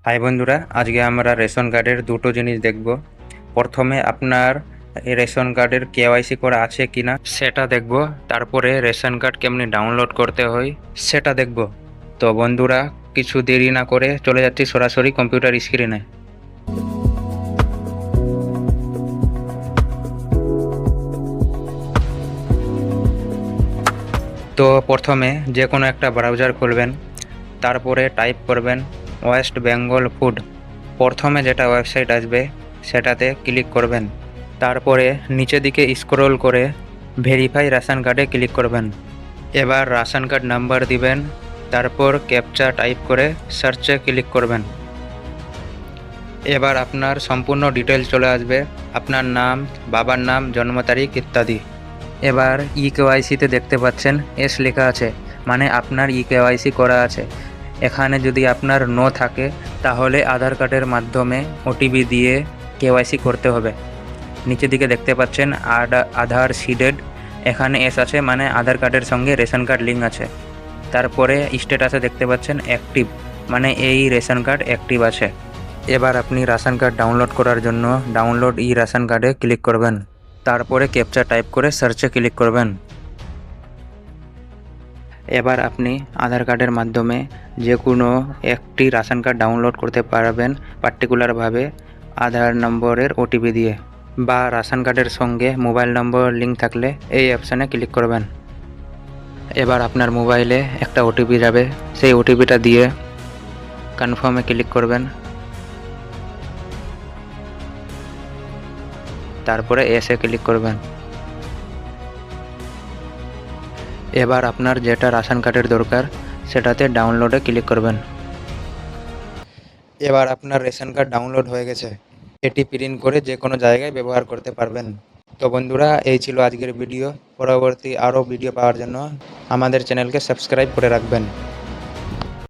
High বন্ধুরা, আজকে আমরা রেশন কার্ডের দুটো জিনিস দেখব। প্রথমে আপনার এই রেশন কার্ডের কেওয়াইসি করা আছে কিনা সেটা দেখব। তারপরে রেশন কার্ড কেমনি ডাউনলোড করতে হয় সেটা দেখব। তো বন্ধুরা, কিছু দেরি না করে চলে যাচ্ছি সরাসরি কম্পিউটার স্ক্রিনে। তো প্রথমে যে কোনো একটা ব্রাউজার খুলবেন, তারপরে টাইপ করবেন ওয়েস্ট বেঙ্গল ফুড। প্রথমে যেটা ওয়েবসাইট আসবে সেটাতে ক্লিক করবেন। তারপরে নিচের দিকে স্ক্রল করে ভেরিফাই রেশন কার্ডে ক্লিক করবেন। এবার রেশন কার্ড নাম্বার দিবেন, তারপর ক্যাপচা টাইপ করে সার্চে ক্লিক করবেন। এবার আপনার সম্পূর্ণ ডিটেলস চলে আসবে, আপনার নাম, বাবার নাম, জন্ম তারিখ ইত্যাদি। এবার কেওয়াইসিতে দেখতে পাচ্ছেন এস লেখা আছে, মানে আপনার কেওয়াইসি করা আছে। এখানে যদি আপনার নো থাকে তাহলে আধার কার্ডের মাধ্যমে ওটিপি দিয়ে কেওয়াইসি করতে হবে। নিচের দিকে দেখতে পাচ্ছেন আধার সিডেড, এখানে এস আছে মানে আধার কার্ডের সঙ্গে রেশন কার্ড লিঙ্ক আছে। তারপরে স্ট্যাটাসে দেখতে পাচ্ছেন অ্যাক্টিভ, মানে এই রেশন কার্ড অ্যাক্টিভ আছে। এবার আপনি রেশন কার্ড ডাউনলোড করার জন্য ডাউনলোড রেশন কার্ডে ক্লিক করবেন। তারপরে ক্যাপচা টাইপ করে সার্চে ক্লিক করবেন। এবার আপনি আধার কার্ডের মাধ্যমে যে কোনো একটি রেশন কার্ড ডাউনলোড করতে পারবেন, পার্টিকুলারভাবে আধার নম্বরের ওটিপি দিয়ে, বা রেশন কার্ডের সঙ্গে মোবাইল নম্বর লিঙ্ক থাকলে এই অপশানে ক্লিক করবেন। এবার আপনার মোবাইলে একটা ওটিপি যাবে, সেই ওটিপিটা দিয়ে কনফার্মে ক্লিক করবেন। তারপরে এসে ক্লিক করবেন। এবার আপনার যেটা রেশন কার্ডের দরকার সেটাতে ডাউনলোডে ক্লিক করবেন। এবার আপনার রেশন কার্ড ডাউনলোড হয়ে গেছে, এটি প্রিন্ট করে যে কোনো জায়গায় ব্যবহার করতে পারবেন। তো বন্ধুরা, এই ছিল আজকের ভিডিও। পরবর্তী আরও ভিডিও পাওয়ার জন্য আমাদের চ্যানেলকে সাবস্ক্রাইব করে রাখবেন।